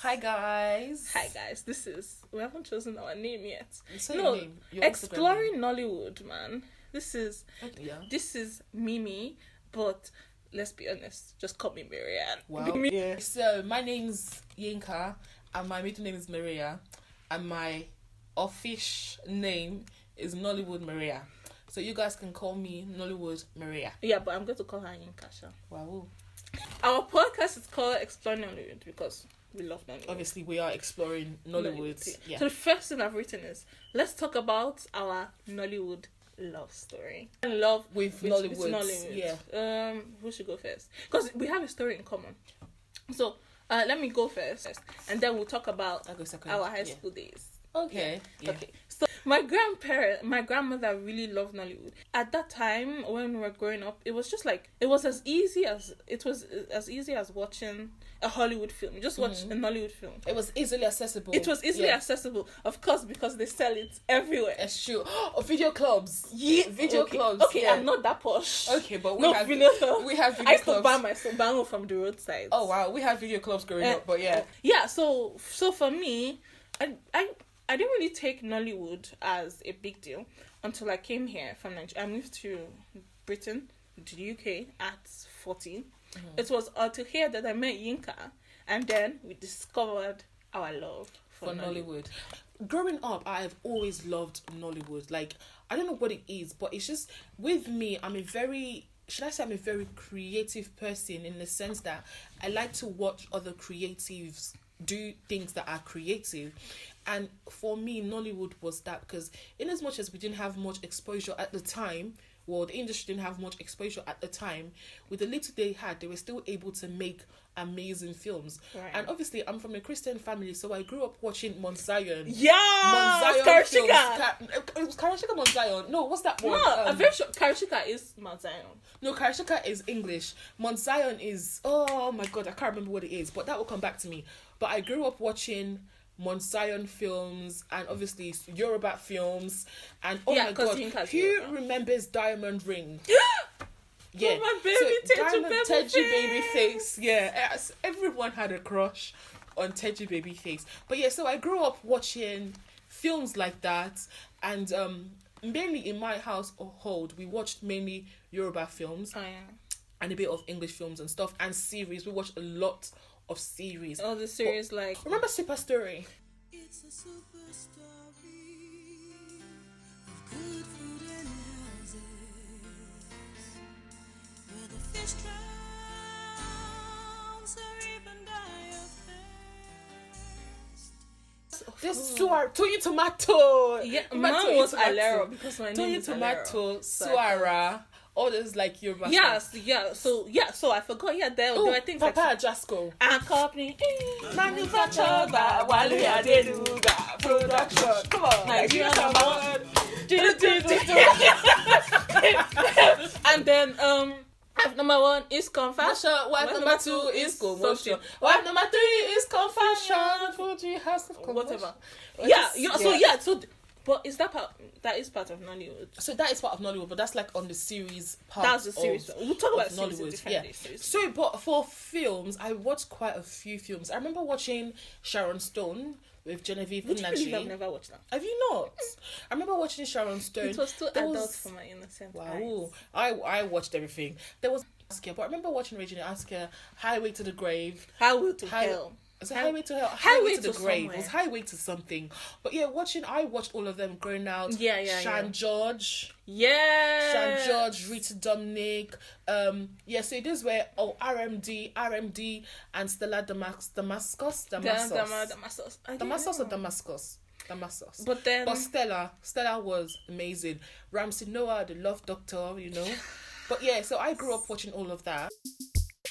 Hi guys. Hi guys. We haven't chosen our name yet. Your name, your exploring Nollywood, man. This is Mimi, but let's be honest, just call me Marianne. Wow. Yeah. So my name's Yinka, and my middle name is Maria, and my official name is Nollywood Maria. So you guys can call me Nollywood Maria. Yeah, but I'm going to call her Yinka. Wow. Our podcast is called Exploring Nollywood because we love Nollywood. Obviously, we are exploring Nollywood. Yeah. So the first thing I've written is, let's talk about our Nollywood love story. Love with Nollywood. Yeah. Who should go first? Because we have a story in common. So let me go first, and then we'll talk about our high school days. Okay. Yeah. Okay. So my grandmother really loved Nollywood. At that time, when we were growing up, it was as easy as watching a Hollywood film. You just watch a Nollywood film. It was easily accessible. Accessible, of course, because they sell it everywhere. It's true. Oh, video clubs. Yeah, video clubs. Okay, yeah. I'm not that posh. Okay, but we have video clubs. I used to buy my bango from the roadside. Oh wow, we had video clubs growing up, but yeah. Yeah, so for me, I didn't really take Nollywood as a big deal until I came here from Nigeria. I moved to Britain, to the UK at 14. It was until here that I met Yinka, and then we discovered our love for Nollywood. Growing up, I've always loved Nollywood. Like, I don't know what it is, but it's just, with me, I'm a very creative person, in the sense that I like to watch other creatives do things that are creative. And for me, Nollywood was that, because in as much as we didn't have much exposure at the time, well, the industry didn't have much exposure at the time, with the little they had, they were still able to make amazing films. Right. And obviously, I'm from a Christian family, so I grew up watching Mount Zion. Yeah! Karashika! It was Karashika Mount Zion. No, what's that one? No, I'm very sure Karashika is Mount Zion. No, Karashika is English. Mount Zion is, oh my god, I can't remember what it is, but that will come back to me. But I grew up watching Mount Zion films, and obviously Yoruba films, and my god, who remembers Diamond Ring? Yeah, oh, my baby, Teji baby face. Yeah, everyone had a crush on Teji baby face. But yeah, so I grew up watching films like that, and mainly in my household, we watched mainly Yoruba films. Oh yeah, and a bit of English films and stuff, and series. We watched a lot of series. Oh, the series, like, remember Super Story? It's a super story of good food and houses, where the fish drowns or even die of thirst. This Toyin Tomato. Yeah, mine was Alero, because my name Toyin is Tomato, Suara. All those like Yoruba. Yes, yeah. So I forgot. Yeah, there were things Papa like Jasco. And company Manufactured by Wale Adenuga Production. Come on, Nigeria number one. And then wife number 1 is confession. Wife number 2 is commotion. Wife number 3 is confession. Fuji house of whatever. So. But is that part of Nollywood? So that is part of Nollywood, but that's like on the series part. That's the series. We'll talk about Nollywood. Yeah. So, but for films, I watched quite a few films. I remember watching Sharon Stone with Genevieve Nnaji. I've never watched that. Have you not? I remember watching Sharon Stone. It was too adult for my innocent eyes. I watched everything. There was Askia, but I remember watching Regina Askia, Highway to the Grave. Highway to Hell. Is it Highway to Hell? Highway to the Grave. Somewhere. It was Highway to something. But yeah, I watched all of them growing out. Yeah. Shan George. Yeah. Shan George, Rita Dominic. So it is where RMD, and Stella Damascus. But Stella was amazing. Ramsey Noah, the Love Doctor, you know. But yeah, so I grew up watching all of that.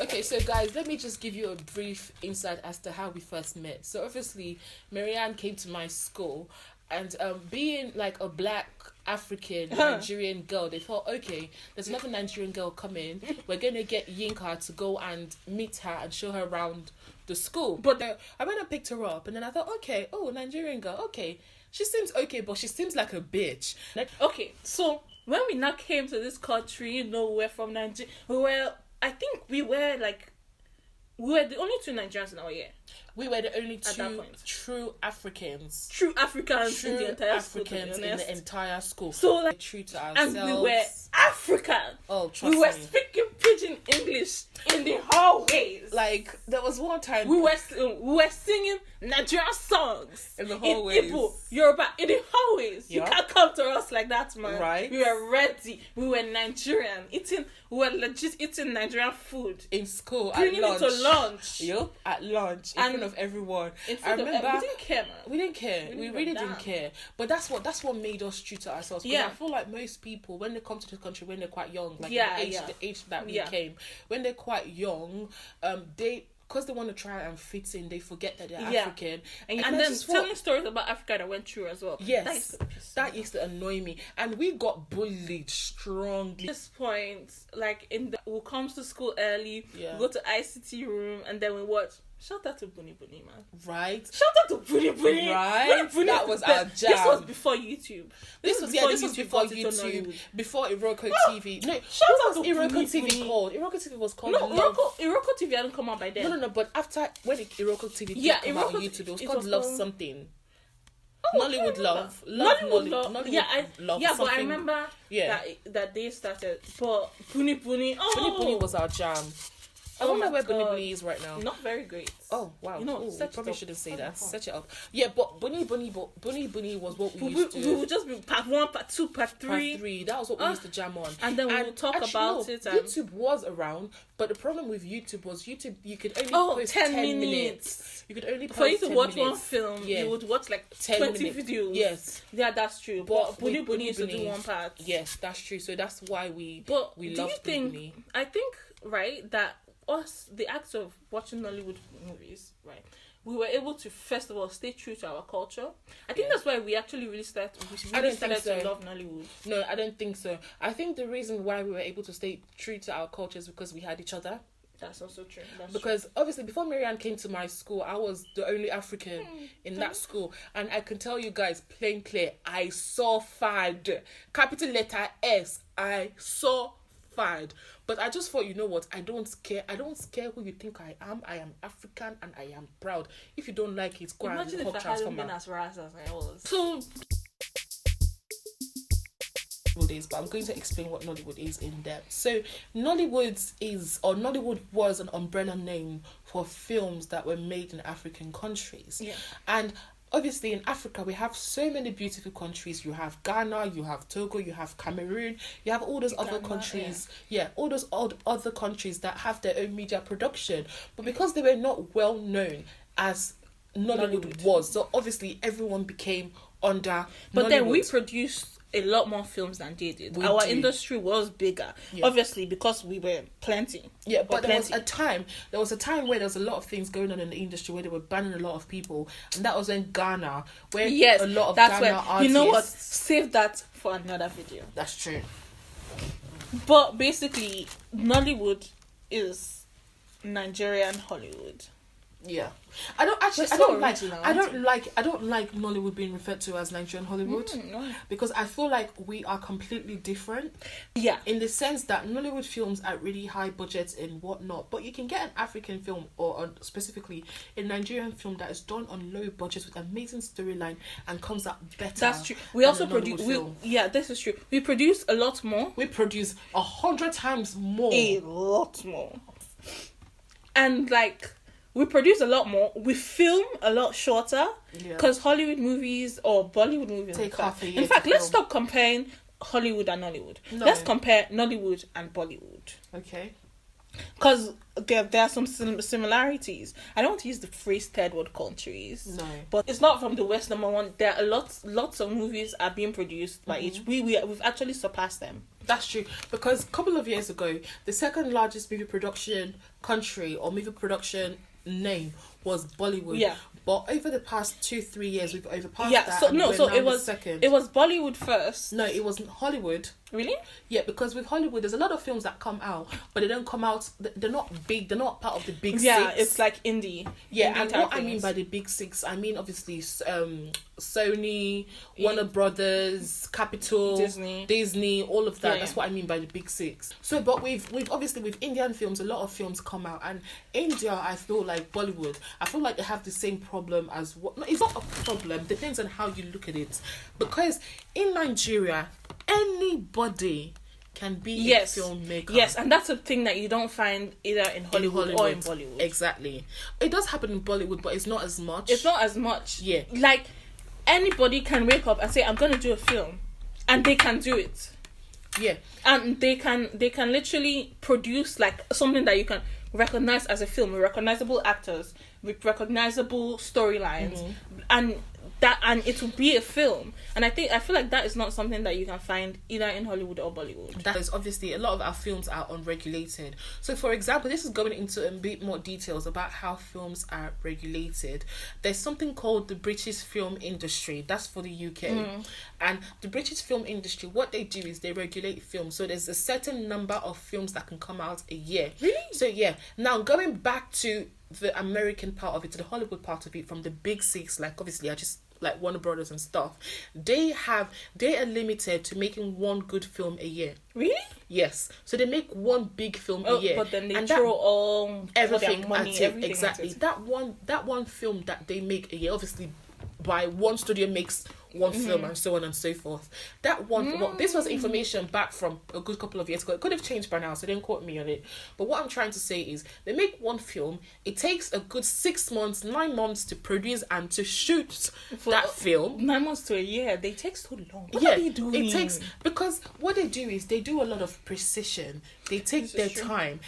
Okay, so guys, let me just give you a brief insight as to how we first met. So obviously, Marianne came to my school, and being like a black African Nigerian girl, they thought, okay, there's another Nigerian girl coming. We're gonna get Yinka to go and meet her and show her around the school. But I went and picked her up, and then I thought, okay, Nigerian girl, okay, she seems okay, but she seems like a bitch. Okay, so when we now came to this country, we're from Nigeria. I think we were like we were the only two Nigerians in our year. We were the only that two point. true Africans. True Africans in True the entire school, to be Africans in honest. the entire school. So, like, True to ourselves. and we were African. Oh, trust We were me. speaking pidgin English in the hallways. Like, there was one time... We were singing Nigerian songs In the hallways. in Igbo, Yoruba, in the hallways. You Yup. can't come to us like that, man. Right. We were ready. We were Nigerian. We were legit eating Nigerian food. in school, Bringing at lunch. it to lunch. Yup, at lunch, in And front of everyone. In I front of remember... we didn't care, man. We didn't care. We We didn't really give a didn't damn. care. But that's what made us true to ourselves. 'Cause Yeah. I feel like most people, when they come to this country, when they're quite young, like Yeah, the age that we Yeah. came, when they're quite young, because they want to try and fit in, they forget that they're Yeah. African. And that's then just what- telling stories about Africa that went through as well. Yes, That used to annoy me, and we got bullied strongly. At this point, like we'll come to school early, Yeah. we go to ICT room, and then we watch. Shout out to Bunny Bunny, man. Right? Shout out to Bunny Bunny. Right? Bunny Bunny That is was the our best. jam. This was before YouTube. This was before got into YouTube, Nollywood. before Iroko TV. No, Shout what out was to Iroko Bunny TV Bunny. called? Iroko TV was called No, Love. Iroko TV hadn't come out by then. No, but after when Iroko TV Yeah, came out on Iroko- YouTube, it was it called was Love called- Something. Oh, I Nollywood can't Love. remember. Nollywood Love. Nollywood Yeah, Love but I something. remember Yeah. that they started. But Bunny Bunny, Bunny Bunny was our jam. I Oh wonder my where Bunny God. Bunny is right now. not very great. Oh wow! You know, Ooh, search it probably up. shouldn't say Have that. it fun. Search it up. Yeah, but Bunny Bunny was what we used to. We would just be part 1, part 2, part 3. Part 3. That was what we used to jam on. And then we would talk about it and- YouTube was around, but the problem with YouTube was YouTube. You could only post 10 10 minutes. You could only post For you to 10 watch one minutes. film, Yeah. you would watch like 10 20 minutes. videos. Yes. Yeah, that's true. But But Bunny with Bunny used to Bunny do one part. Yes, that's true. So that's why we But we do love you Bunny think, Bunny. I think, right, that us, the act of watching Nollywood movies, right, we were able to, first of all, stay true to our culture. I think Yeah. that's why we actually really started I don't think to so. love Nollywood. No, I don't think so. I think the reason why we were able to stay true to our culture is because we had each other. That's also true. That's Because obviously before Marianne came to my school, I was the only African in that school. And I can tell you guys plain clear, I suffered. Capital letter S, I suffered. But I just thought, you know what, I don't care. I don't care who you think I am. I am African and I am proud. If you don't like it, go Imagine and if hop I hadn't been transformer. as ras as I was. So, Is, but I'm going to explain what Nollywood is in depth. So Nollywood was an umbrella name for films that were made in African countries. Yeah. And obviously in Africa we have so many beautiful countries. You have Ghana, you have Togo, you have Cameroon, you have all those other Ghana, countries. Yeah, all those other countries that have their own media production. But because they were not well known as Nollywood was, so obviously everyone became under but Nollywood. then we produced a lot more films than they did. We Our did. industry was bigger, Yeah. obviously, because we were plenty. Yeah, but there was plenty. a time where there was a lot of things going on in the industry where they were banning a lot of people, and that was in Ghana, where Yes, a lot of that's Ghana where artists. you know what. Save that for another video. That's true. But basically, Nollywood is Nigerian Hollywood. Yeah, I don't actually. It's I so don't like. original, I isn't don't like Nollywood being referred to as Nigerian Hollywood No. because I feel like we are completely different. Yeah. In the sense that Nollywood films are really high budgets and whatnot, but you can get an African film or specifically a Nigerian film that is done on low budgets with amazing storyline and comes out better. That's true. We also than a produce. Nollywood We, film. yeah, this is true. We produce a lot more. We produce 100 times more. A lot more. And like, we produce a lot more. We film a lot shorter Yeah. because Hollywood movies or Bollywood movies Take in fact- half a year In fact, to let's film. stop comparing Hollywood and Nollywood. No. Let's compare Nollywood and Bollywood. Okay. Because there are some similarities. I don't want to use the phrase third world countries. No. But it's not from the West, number one. There are lots of movies are being produced by each. We've actually surpassed them. That's true, because a couple of years ago, the second largest movie production country or movie production name was Bollywood. Yeah. But over the past 2-3 years, we've overpassed Yeah. that. So and no. we're So now it the was second. It was Bollywood first. No, it wasn't Hollywood. Really? Yeah, because with Hollywood, there's a lot of films that come out, but they don't come out. They're not big. They're not part of the big Yeah, six. it's like indie. Yeah, indie and type what I mean things. by the big six, I mean obviously Sony, Warner Brothers, Capitol, Disney, all of that. Yeah, That's yeah. what I mean by the big six. So, but we've obviously with Indian films, a lot of films come out, and India, I feel like Bollywood, I feel like they have the same problem as what. No, it's not a problem. Depends on how you look at it, because in Nigeria, anybody can be a filmmaker. Yes, and that's a thing that you don't find either in Hollywood or in Bollywood. Exactly. It does happen in Bollywood, but it's not as much. It's not as much. Yeah. Like, anybody can wake up and say, I'm going to do a film. And they can do it. Yeah. And they can literally produce, like, something that you can recognize as a film with recognizable actors, with recognizable storylines. And it will be a film. And I feel like that is not something that you can find either in Hollywood or Bollywood. That is obviously a lot of our films are unregulated. So for example, this is going into a bit more details about how films are regulated. There's something called the British film industry. That's for the UK. And the British film industry, what they do is they regulate films. So there's a certain number of films that can come out a year. Really? So yeah. Now going back to the American part of it, to the Hollywood part of it, from the big six, like obviously like Warner Brothers and stuff, they are limited to making one good film a year. Really? Yes. So they make one big film a year, but then they throw all everything their money, at it. everything Exactly. at it. That one film that they make a year, obviously by one studio makes one film and so on and so forth. That one, well, this was information back from a good couple of years ago. It could have changed by now, so don't quote me on it. But what I'm trying to say is they make one film. It takes a good 6 months, 9 months to produce and to shoot that film. 9 months to a year. They take so long. What Yeah, are they doing? it takes, because what they do is they do a lot of precision. They take their time.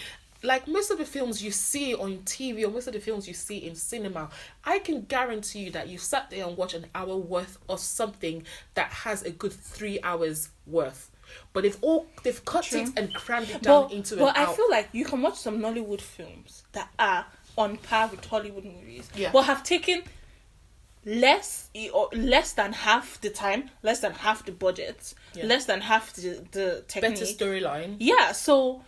Like most of the films you see on TV or most of the films you see in cinema, I can guarantee you that you sat there and watched an hour worth of something that has a good 3 hours worth. But they've cut it and crammed it down into an hour. But I feel like you can watch some Nollywood films that are on par with Hollywood movies, Yeah. but have taken less than half the time, less than half the budget, less than half the technique. Better storyline. Yeah, so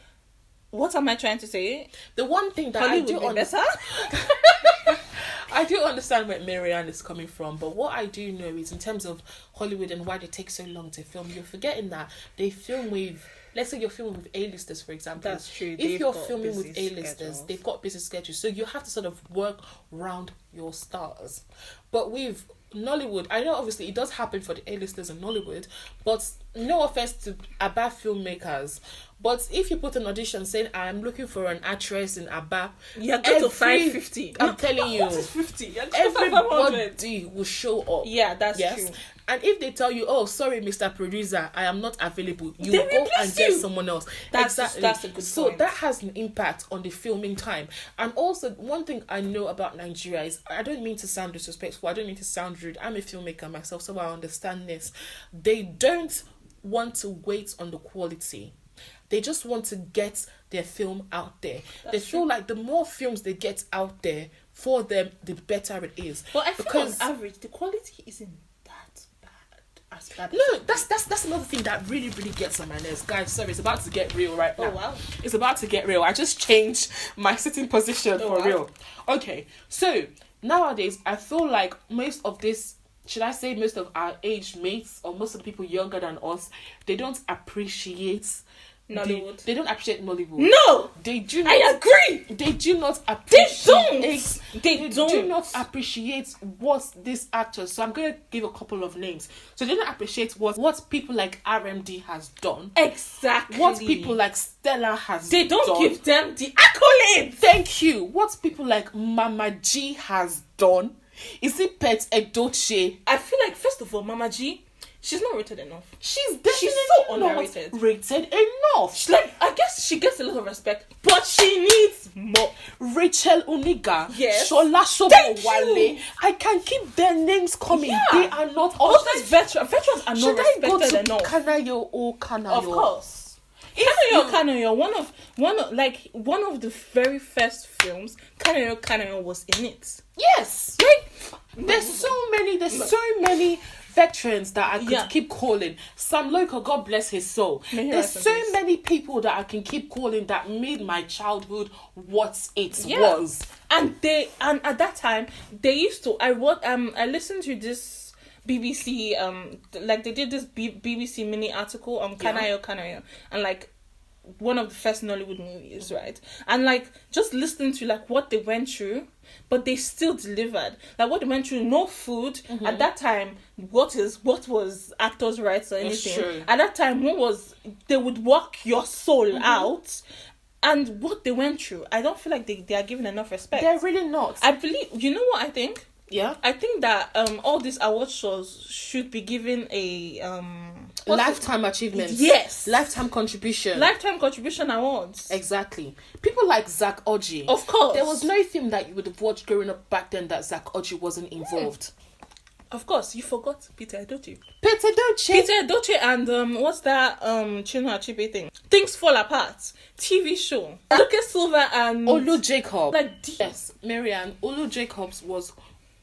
what am I trying to say? The one thing that Hollywood better. I do understand where Marianne is coming from, but what I do know is in terms of Hollywood and why they take so long to film, you're forgetting that they film with, let's say you're filming with A-listers, for example. That's true. If you're filming with A-listers, they've got busy schedules, so you have to sort of work around your stars. But with Nollywood, I know obviously it does happen for the A-listers in Nollywood, but no offense to Abba filmmakers, but if you put an audition saying I'm looking for an actress in Abba, you're going to 550. I'm telling you, what is 50? everybody will show up. Yeah, that's true. And if they tell you, oh, sorry, Mr. Producer, I am not available, you They go and replace get you. someone else. That's a good So point. that has an impact on the filming time. And also, one thing I know about Nigeria is, I don't mean to sound disrespectful, I don't mean to sound rude. I'm a filmmaker myself, so I understand this. They don't want to wait on the quality. They just want to get their film out there. They feel like the more films they get out there for them, the better it is. But I feel on average, the quality isn't that bad. As bad. No, that's another thing that really, really gets on my nerves. Guys, sorry, it's about to get real right now. Oh, wow. It's about to get real. I just changed my sitting position for wow. real. Okay, so nowadays, I feel like most of this, should I say most of our age mates or most of the people younger than us, they don't appreciate Nollywood. They don't appreciate Nollywood. No! They do not. I agree! They do not appreciate. They don't. do not appreciate what these actors. So I'm going to give a couple of names. So they don't appreciate what people like RMD has done. Exactly. What people like Stella has done. They don't give them the accolades. Thank you. What people like Mama G has done. Is it Pet Edochie? I feel like, first of all, Mama G, she's not rated enough. She's definitely so not underrated. rated enough. She's like, I guess she gets a lot of respect, but she needs more. Rachel Uniga, Yes. Shola Thank Sobowale. you. I can keep their names coming. Yeah. They are not. All these veterans are not Should I go respected to enough. Kanayo or Kanayo? Of course. Kanayo, one of the very first films, Kanayo was in it. Yes. Like, There's so many veterans that I could Yeah. keep calling. Sam Loco, God bless his soul. May he There's rest in so peace. many people that I can keep calling that made my childhood what it Yeah. was. And at that time they used to. I listened to this BBC like they did this BBC mini article on Kanayo, and like one of the first Nollywood movies, right? And like just listening to like what they went through, but they still delivered. Like what they went through, no food at that time. What was actors' rights or anything? true. At that time, they would work your soul out. And what they went through, I don't feel like they are given enough respect. They're really not. I believe, you know what I think? Yeah. I think that all these award shows should be given a Lifetime achievements. Yes. Lifetime contribution. Lifetime contribution awards. Exactly. People like Zach Oji. Of course. There was no film that you would have watched growing up back then that Zach Oji wasn't involved. Of course, you forgot Peter Edochie. Peter Doce. Peter Edochie and what's that Chinua Achebe thing? Things Fall Apart. TV show. Luke Silva and Olu Jacob. like Yes, Marianne. Olu Jacobs was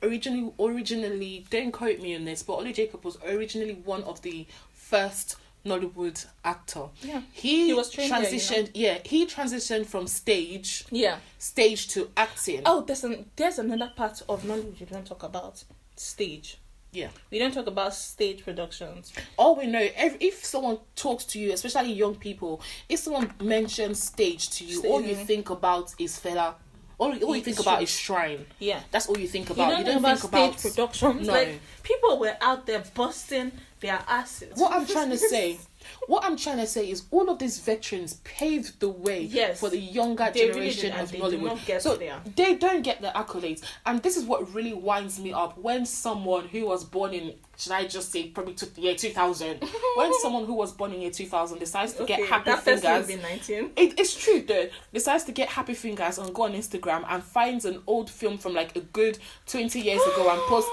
originally, don't quote me on this, but Olu Jacob was originally one of the first Nollywood actor. Yeah. He was trained there, transitioned. He transitioned from stage to acting. Oh, there's another part of Nollywood you don't talk about. Stage. Yeah. We don't talk about stage productions. All we know, if someone talks to you, especially young people, if someone mentions stage to you, all you think about is fella. All you think about is shrine. Yeah. That's all you think about. You don't think about stage productions. No. Like, people were out there busting their asses. What I'm trying to say is all of these veterans paved the way for the younger They really generation did, of and they do Nollywood. not get So there. they don't get the accolades. And this is what really winds me up when someone who was born in, should I just say, probably the year 2000, when someone who was born in year 2000 decides to get happy that fingers. person will be 19. It's true though. Decides to get happy fingers and go on Instagram and finds an old film from like a good 20 years ago and post,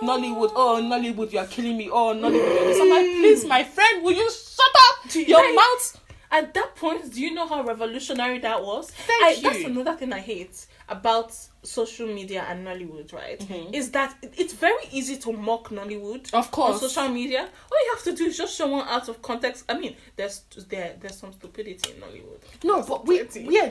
Nollywood, you are killing me. Oh, Nollywood. So I'm like, please, my friend, will you shut up your mouth? At that point, do you know how revolutionary that was? Thank you. That's another thing I hate about social media and Nollywood, right? Is that it's very easy to mock Nollywood. Of course. On social media. All you have to do is just show one out of context. I mean, there's some stupidity in Nollywood. No, but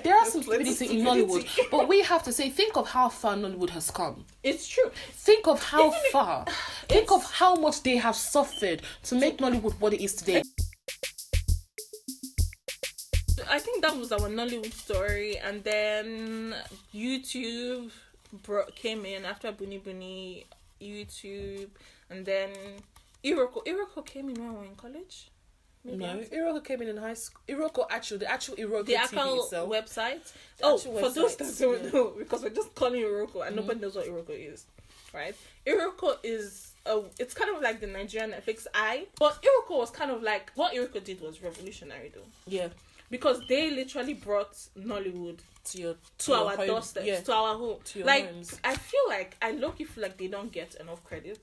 there are some plenty stupidity in Nollywood. But we have to say, think of how far Nollywood has come. It's true. Think of how far. Think of how much they have suffered to make Nollywood what it is today. I think that was our Nollywood story, and then YouTube came in after Buni Buni, YouTube, and then Iroko. Iroko came in when we were in college. Maybe No, after. Iroko came in high school. The actual Iroko The TV actual itself. website. actual For those website, that don't know, because we're just calling Iroko and nobody knows what Iroko is, right? Iroko is it's kind of like the Nigerian Netflix but Iroko was kind of like, what Iroko did was revolutionary though. Yeah. Because they literally brought Nollywood to our home. doorsteps, Yeah. to our home. To your like, homes. I low-key feel like they don't get enough credit.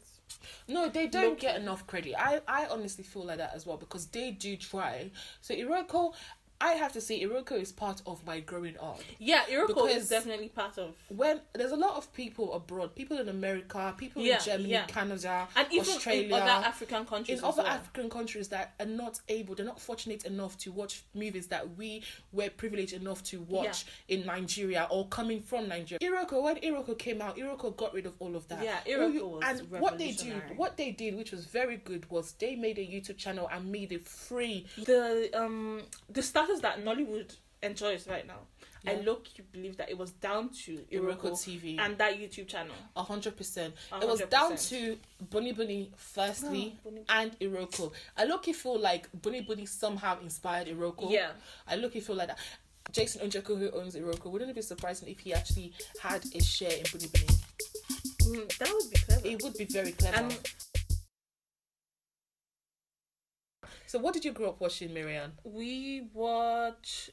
No, they don't get enough credit. I honestly feel like that as well because they do try. So Iroko, I have to say Iroko is part of my growing up. Yeah, Iroko Because is definitely part of. When there's a lot of people abroad, people in America, people in Germany, Canada, And even Australia, in other African countries in other African countries that are they're not fortunate enough to watch movies that we were privileged enough to watch in Nigeria or coming from Nigeria. When Iroko came out, Iroko got rid of all of that. Yeah, Iroko was and revolutionary. what they did, which was very good, was they made a YouTube channel and made it free. The status that Nollywood enjoys right now, I low-key believe that it was down to Iroko Iroko TV and that YouTube channel. 100%. It was down to Bunny Bunny firstly and Iroko. I low-key feel like Bunny Bunny somehow inspired Iroko. Yeah. I low-key feel like that. Jason Onjeko, who owns Iroko, wouldn't it be surprising if he actually had a share in Bunny Bunny? That would be clever. It would be very clever. And so what did you grow up watching, Marianne? we watched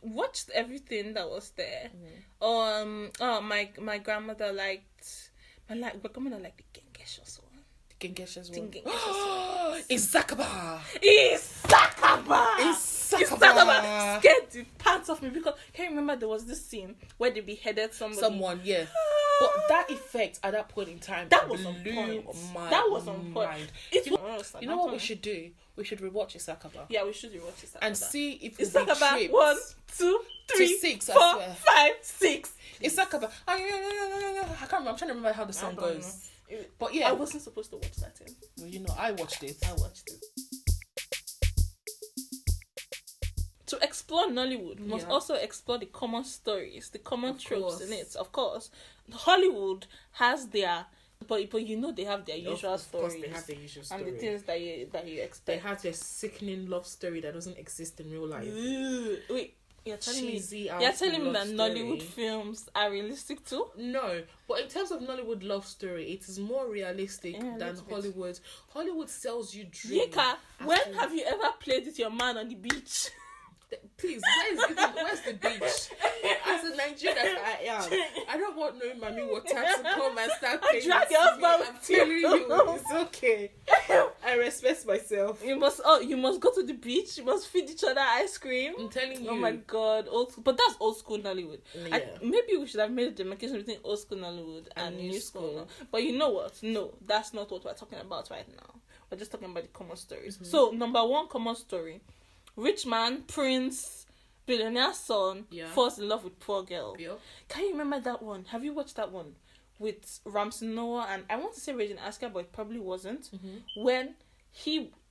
everything that was there. My grandmother liked my grandmother liked the Gengeshos one. The Gengeshos one. Gengeshos Izakaba! Isakaba scared the pants off me because can you remember there was this scene where they beheaded somebody? Someone, yeah. But that effect at that point in time, That was on blew point. my That was on point. mind. It You know, was. you know what we should do? We should rewatch Isakaba. Yeah, we should rewatch it. And see if we'll be Isakaba tripped 1, 2, 3, 6, I 4, swear. 5, 6. Isakaba. I can't remember. I'm trying to remember how the song goes. But yeah, I wasn't supposed to watch that. well, you know, I watched it. To explore Nollywood, we must Yeah. also explore the common stories, the common Of tropes course. in it. Of course, Hollywood has their, but you know they have their usual Of course, stories they have the usual and story. the things that you They expect. have their sickening love story that doesn't exist in real life. Wait, you're telling Cheesy me ass that love Nollywood story. films are realistic too? No, but in terms of Nollywood love story, it is more realistic Yeah, a than little bit. Hollywood. Hollywood sells you dreams. Yika, when have you ever played with your man on the beach? Please, where's the beach? As a Nigerian as I am, I don't want no mommy water to come and start playing drag with your me. husband I'm with telling you. you, it's okay. I respect myself. You must go to the beach. You must feed each other ice cream. I'm telling you. Oh my god, old school. But that's old school Nollywood. Yeah. Maybe we should have made a demarcation between old school Nollywood and new school. But you know what? No, that's not what we're talking about right now. We're just talking about the common stories. Mm-hmm. So, number one common story: rich man, prince, billionaire son falls in love with poor girl. Yep. Can you remember that one? Have you watched that one with Ramsey Noah and I want to say Regina Asker, but it probably wasn't. Mm-hmm. When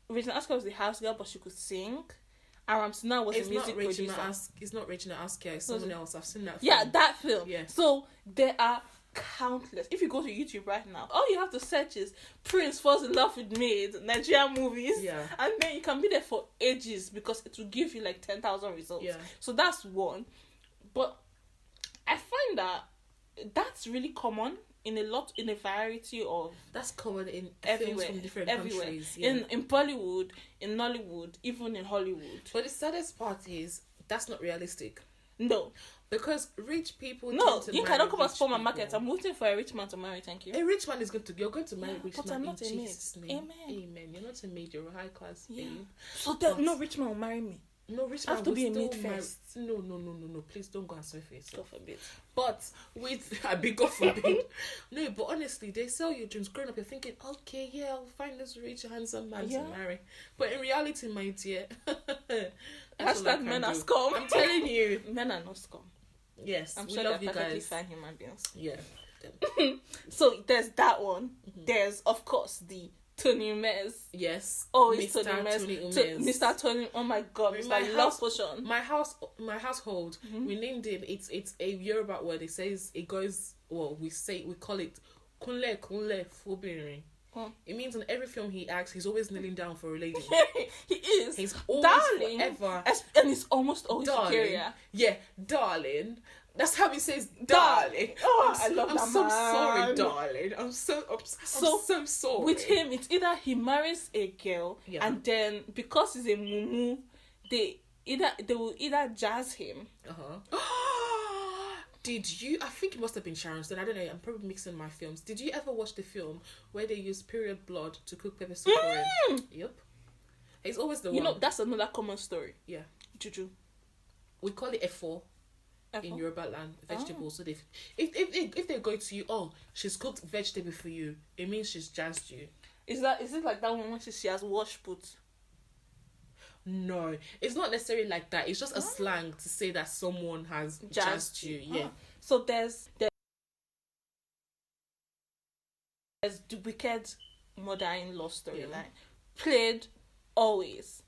Regina Asker was the house girl, but she could sing, and Ramsey Noah was It's a music not Regina producer. It's not Regina Asker. It's someone else. I've seen that. Yeah, film. that film. Yeah. So there are countless. If you go to YouTube right now, all you have to search is Prince falls in love with maid, Nigerian movies. Yeah. And then you can be there for ages because it will give you like 10,000 results. Yeah. So that's one. But I find that that's really common in a variety of That's common in everywhere, films from different everywhere. countries. Yeah. In Bollywood, in Nollywood, even in Hollywood. But the saddest part is that's not realistic No, because rich people. no, tend to you marry cannot come and rich spoil my people. market. I'm waiting for a rich man to marry. Thank you. A rich man is you're going to marry Yeah, a rich but man I'm in not a maid. Jesus' name. Amen. Amen. You're not a maid. You're a high class Yeah. babe. So But- no rich man will marry me. No, rich I have man to will be a still maid marry- first. No. Please don't go and surface. God forbid. But with I big God forbid. No, but honestly, they sell you dreams. Growing up, you're thinking, okay, yeah, I'll find this rich, handsome man Yeah. to marry. But in reality, my dear, that's all I Hashtag can men do. are scum. I'm telling you. Men are not scum. Yes, I'm we sure love they're you perfectly guys. fine human beings. Yeah. So there's that one. Mm-hmm. There's of course the Tony Umes. Yes. Always Mr. Tony Umes. Tony Umes. Mr. Tony. Oh my god, Mr. My Love house- Potion. My household, we named it. It's a Yoruba word. It says it goes. Well, we call it kunle fobiri. Oh. It means in every film he acts, he's always kneeling down for a lady. He is. He's always Darling. forever. And he's almost always Darling. superior. Yeah, darling. That's how he says darling. Oh, I'm I love I'm that so man. sorry, darling. I'm so sorry. With him, it's either he marries a girl, Yeah. and then because he's a mumu, they will either jazz him. Did you? I think it must have been Sharon Stone. I don't know. I'm probably mixing my films. Did you ever watch the film where they use period blood to cook pepper soup for him? Yep. It's always the You one. know, that's another common story. Yeah. Juju. We call it efo in Yoruba land, vegetables. So if they go to you, oh, she's cooked vegetable for you, it means she's jazzed you. Is it like that one when she has wash put? No, it's not necessarily like that. It's just a slang to say that someone has jazzed you. Yeah. So there's the wicked mother-in-law storyline, played always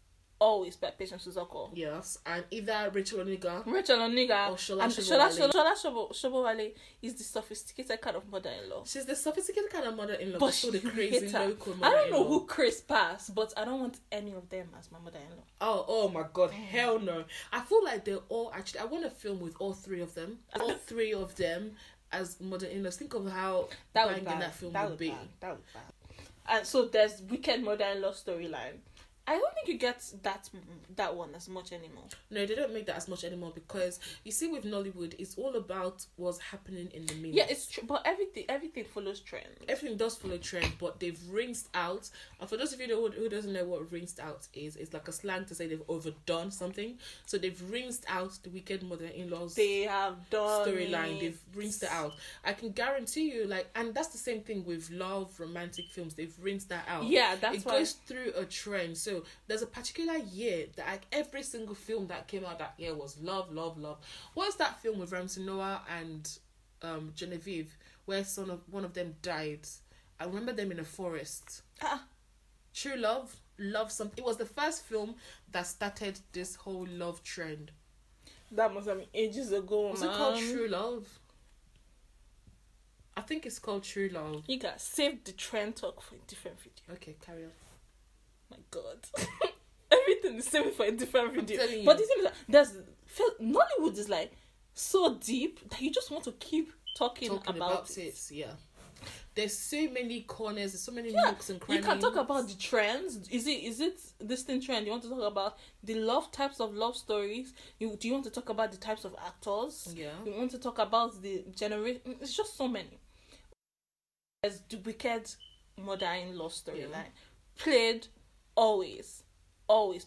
by Patience Uzoko. Yes, and either Rachel Oniga. Rachel Oniga Or Shola and Shobowale. Shobowale is the sophisticated kind of mother-in-law. She's the sophisticated kind of mother-in-law, But but still the she crazy hates her. local I mother-in-law. don't know who Chris passed, but I don't want any of them as my mother-in-law. Oh my god, hell no. I feel like they're all actually, I want to film with all three of them. All three of them as mother-in-laws. Think of how banging that film would be. That would be bad. And so there's wicked mother-in-law storyline. I don't think you get that one as much anymore. No, they don't make that as much anymore because you see, with Nollywood, it's all about what's happening in the minute. Yeah, it's true, but everything follows trend. Everything does follow trend, but they've rinsed out. And for those of you who doesn't know what rinsed out is, it's like a slang to say they've overdone something. So they've rinsed out the wicked mother-in-law's They have done storyline. it. They've rinsed it out. I can guarantee you, like, and that's the same thing with love, romantic films. They've rinsed that out. Yeah, that's it why. goes through a trend. So there's a particular year that, like, every single film that came out that year was love, love, love. What's that film with Ramsey Noah and Genevieve, where one of them died? I remember them in a forest. True Love, Love Something. It was the first film that started this whole love trend. That must have been ages ago, Was man. it called True Love? I think it's called True Love. You guys save the trend talk for a different video. Okay, carry on. My God. Everything is saved for a different video. telling you. But the thing is that Nollywood is like so deep that you just want to keep talking about it. Yeah. There's so many corners, there's so many nooks and You crannies. can talk about the trends. Is it this thing trend? You want to talk about the types of love stories? Do you want to talk about the types of actors? Yeah. You want to talk about the generation? It's just so many. There's the wicked mother-in-law storyline, played always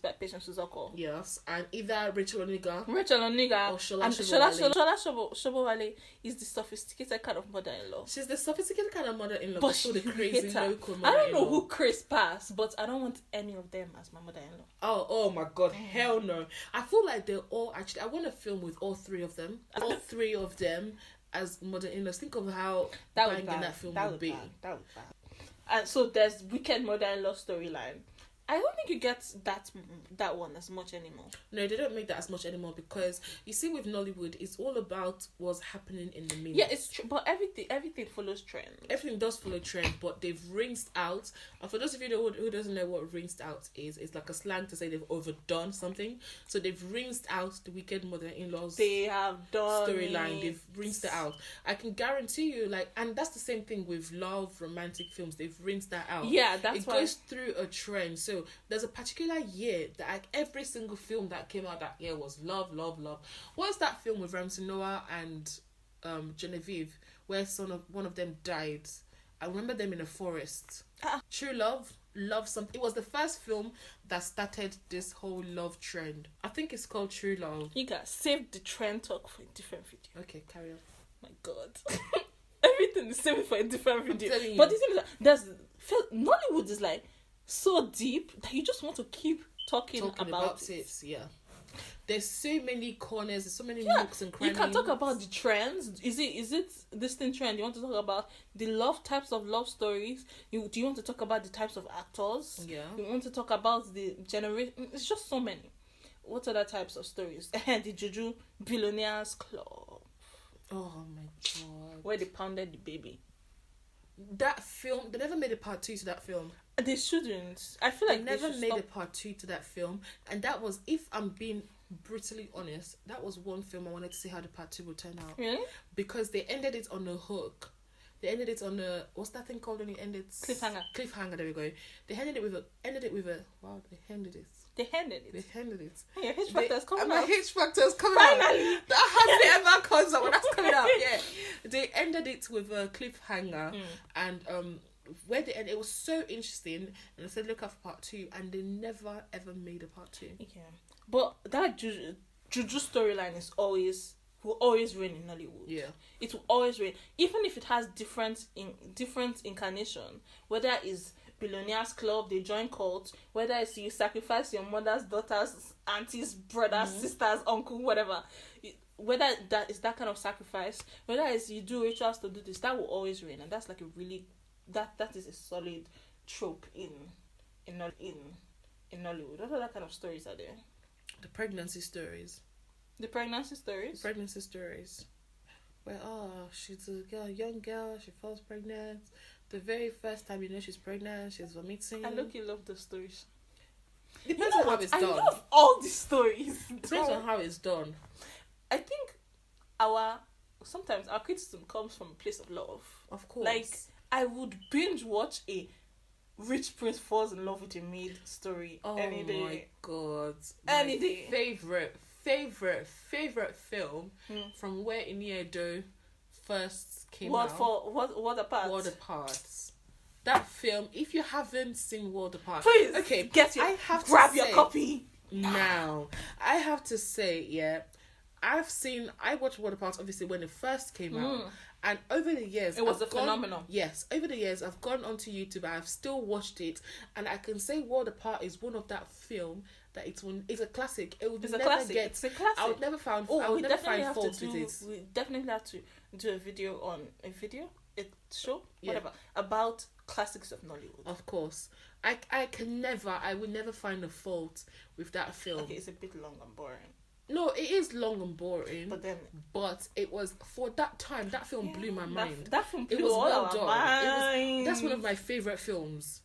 by Patience Uzoko. Yes, and either Rachel Oniga Rachel Oniga or Shola and Shobowale. Shola Shobowale is the sophisticated kind of mother-in-law. She's the sophisticated kind of mother-in-law, But but still the she crazy hates her. local I mother-in-law. don't know who Chris passed, but I don't want any of them as my mother-in-law. Oh my God, hell no. I feel like they're all actually, I want to film with all three of them. All three of them as mother-in-laws. Think of how banging that film would be. That would be bad. And so there's wicked mother-in-law storyline. I don't think you get that one as much anymore. No, they don't make that as much anymore because you see, with Nollywood, it's all about what's happening in the minute. Yeah, it's true, but everything follows trend. Everything does follow trend, but they've rinsed out. And for those of you who doesn't know what rinsed out is, it's like a slang to say they've overdone something. So they've rinsed out the wicked mother-in-law's They have done storyline. it. They've rinsed it out. I can guarantee you, like, and that's the same thing with love, romantic films. They've rinsed that out. Yeah, that's it why. goes through a trend. So there's a particular year that, like, every single film that came out that year was love, love, love. What's that film with Ramsey Noah and Genevieve, where one of them died? I remember them in a forest. True Love, Love Something. It was the first film that started this whole love trend. I think it's called True Love. You guys save the trend talk for a different video. Okay, carry on. My God. Everything is saved for a different video. telling you. But the thing is that Nollywood is like so deep that you just want to keep talking about it. Yeah. There's so many corners, there's so many nooks and You crannies. can talk about the trends. Is it this thing trend? You want to talk about the types of love stories? Do you want to talk about the types of actors? Yeah. You want to talk about the generation? It's just so many. What other types of stories? The Juju Billionaires Club, Oh my God. where they pounded the baby. That film, they never made a part 2 to that film. They shouldn't. I feel They like never should made stop. a part 2 to that film. And that was, if I'm being brutally honest, that was one film I wanted to see how the part 2 would turn out. Really? Because they ended it on a hook. They ended it on a, what's that thing called when you end it? Cliffhanger. There we go. They ended it with a wow, they ended it. They handed They it. ended it. Yeah, H Factor's coming and my out. H Factor's coming Finally. out. That hardly ever comes out when that's coming out. Yeah. They ended it with a cliffhanger and where they end, it was so interesting, and I said look out for part 2, and they never ever made a part 2. Yeah, but that Juju storyline will always reign in Nollywood. Yeah. It will always reign, even if it has different incarnation. Whether it's Billionaires Club, they join cults. Whether it's you sacrifice your mother's daughters, aunties, brothers, sisters, uncle, whatever. Whether that is that kind of sacrifice, whether it's you do rituals to do this, that will always reign, and that's like a really that is a solid trope in Nollywood. What other kind of stories are there? The pregnancy stories. The pregnancy stories. Pregnancy stories. Where she's a young girl, she falls pregnant. The very first time you know she's pregnant, she's vomiting. I look, you love the stories. Depends on how it's I done. love all the stories. Depends on how it's done. I think sometimes our criticism comes from a place of love. Of course. Like, I would binge watch a rich prince falls in love with a maid story any day. Oh my god. Any My day. favorite film from where Iniedo first came What out. for? What apart? World Apart. That film, if you haven't seen World Apart, Please, okay, get your I have to grab your say- copy. now. I have to say, yeah, I watched World Apart obviously when it first came out, and over the years It was I've a phenomenon. Yes, over the years I've gone onto YouTube, I've still watched it, and I can say World Apart is one of that film that it's a classic. It would It's a never classic. get. It's a classic. I would never find. Oh, I we would never definitely find have fault to with do. it. We definitely have to do a video on a show, Yeah. whatever, about classics of Nollywood. Of course, I would never find a fault with that film. Okay, it's a bit long and boring, No, it is long and boring, but then but it was for that time. That film blew my mind. That film It blew was all well our done. minds. That's one of my favorite films.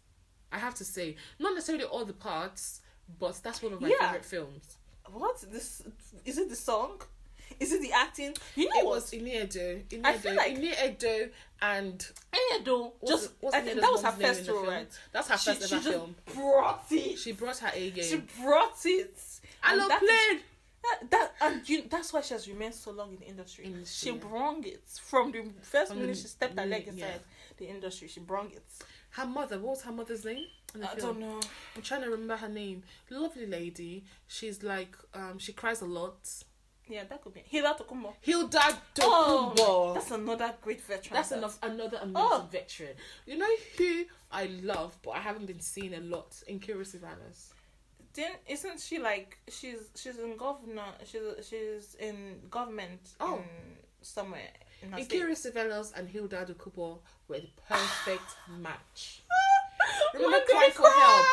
I have to say, not necessarily all the parts, but that's one of my Yeah. favorite films. What this is it? The song? Is it the acting? You know It what? was Iniedo, I feel like- Iniedo, and Edo just what's I think Iniedo's that was her mom's name first in the role, film? right? That's her first She ever just film. brought it. She brought her A game. She brought it. I And love that is- played. That's why she has remained so long in the industry. Industry, She yeah. brung it from the first From minute the she stepped her leg minute, inside the industry. She brung it. Her mother. What was her mother's name? In the I film? don't know. I'm trying to remember her name. Lovely lady. She's like, she cries a lot. Yeah, that could be Hilda Tokumbo. Hilda Oh, Tokumbo. that's another great veteran. That's another amazing Oh. veteran. You know who I love, but I haven't been seeing a lot in Curious Savanas. Then isn't she like she's in governor? She's in government. Oh. in somewhere in her In state. Curious Savanas and Hilda Tokumbo were the perfect match. Why Remember did Cry I for Help?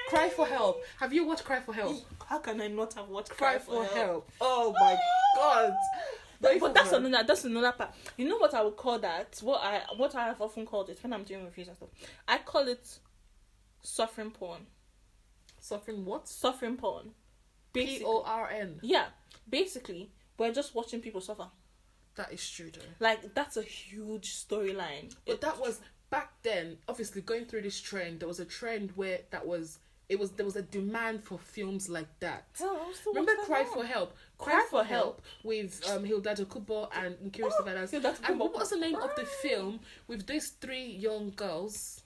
Cry for Help. Have you watched Cry for Help? How can I not have watched Cry for Help. Oh my god. But that's another part. You know what I would call that? What I have often called it when I'm doing reviews and stuff. I call it suffering porn. Suffering what? Suffering porn. Basically, PORN. yeah. Basically, we're just watching people suffer. That is true though. Like that's a huge storyline. But that was back then. Obviously, going through this trend, there was a trend where there was a demand for films like that. Remember Cry for Help? Cry for Help with Hilda Kubo and Curious Savanas. Hilda And Kubo. what was the name of the film with these three young girls?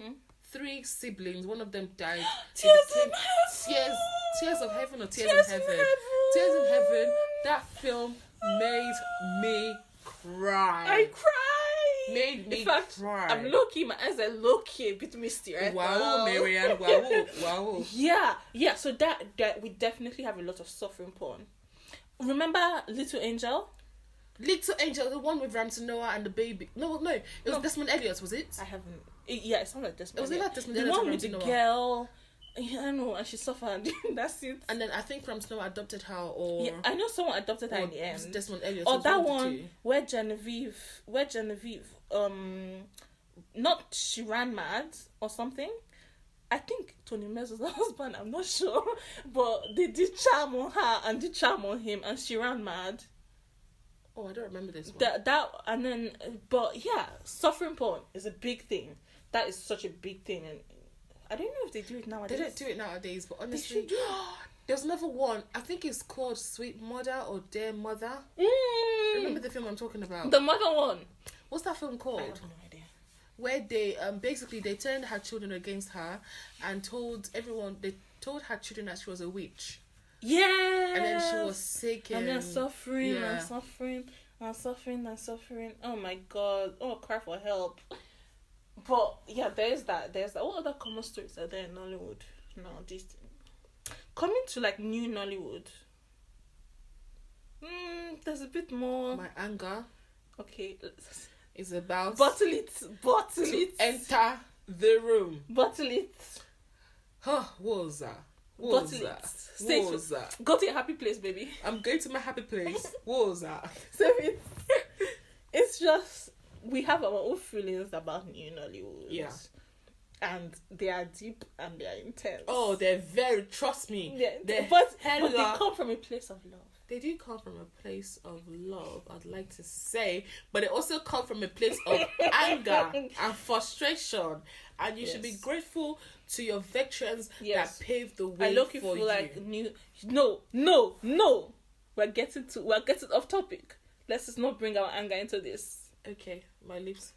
Hmm? 3 siblings. One of them died. Tears It in heaven. Tears of Heaven or Tears, Tears in in Heaven. Heaven. Tears in Heaven. That film made me cry. I cried. Made me In fact, cry. I'm low key. My eyes are low key a bit misty right Wow, now. Marianne. Wow, wow. Yeah. So that we definitely have a lot of suffering porn. Remember Little Angel? Little Angel, the one with Ramsey Noah and the baby. No, it was No. Desmond Elliot, was it? I haven't. It sounds like Desmond. Was it Elliot. like Desmond The Elliot one and with the Ramsey Noah? girl. Yeah, I know, and she suffered. That's it. And then I think Ramsey Noah adopted her, or Yeah, I know someone adopted her or in the was it end. Desmond Elliot. Or It was that of the one two. where Genevieve, not she ran mad or something. I think Tony Mez was her husband. I'm not sure, but they did charm on her and did charm on him, and she ran mad. Oh, I don't remember this one. That and then, but yeah, suffering porn is a big thing. That is such a big thing, and I don't know if they do it nowadays. They don't do it nowadays, but They honestly, should do. there's another one. I think it's called Sweet Mother or Dear Mother. Remember the film I'm talking about? The mother one. What's that film I called? have no idea. Where they basically they turned her children against her and told her children that she was a witch. Yeah. And then she was sick And then suffering yeah. and suffering and suffering and suffering. Oh my god. Oh, cry for help. But yeah, there's that. What other common stories are there in Nollywood? No, this coming to like new Nollywood. There's a bit more. My anger Okay, is about bottle it. to enter the room. Bottle it. Huh, Woza. Bottle it. Stay true. Woza. Go to your happy place, baby. I'm going to my happy place. Woza. Save it. It's just we have our own feelings about new Nollywood. Yeah. And they are deep and they are intense. Oh, they're very, trust me. Yeah, they're but they hella- come from a place of love. They do come from a place of love, I'd like to say, but they also come from a place of anger and frustration. And you should be grateful to your veterans that paved the way I look for feel you. like no. We're getting off topic. Let's just not bring our anger into this. Okay, my lips.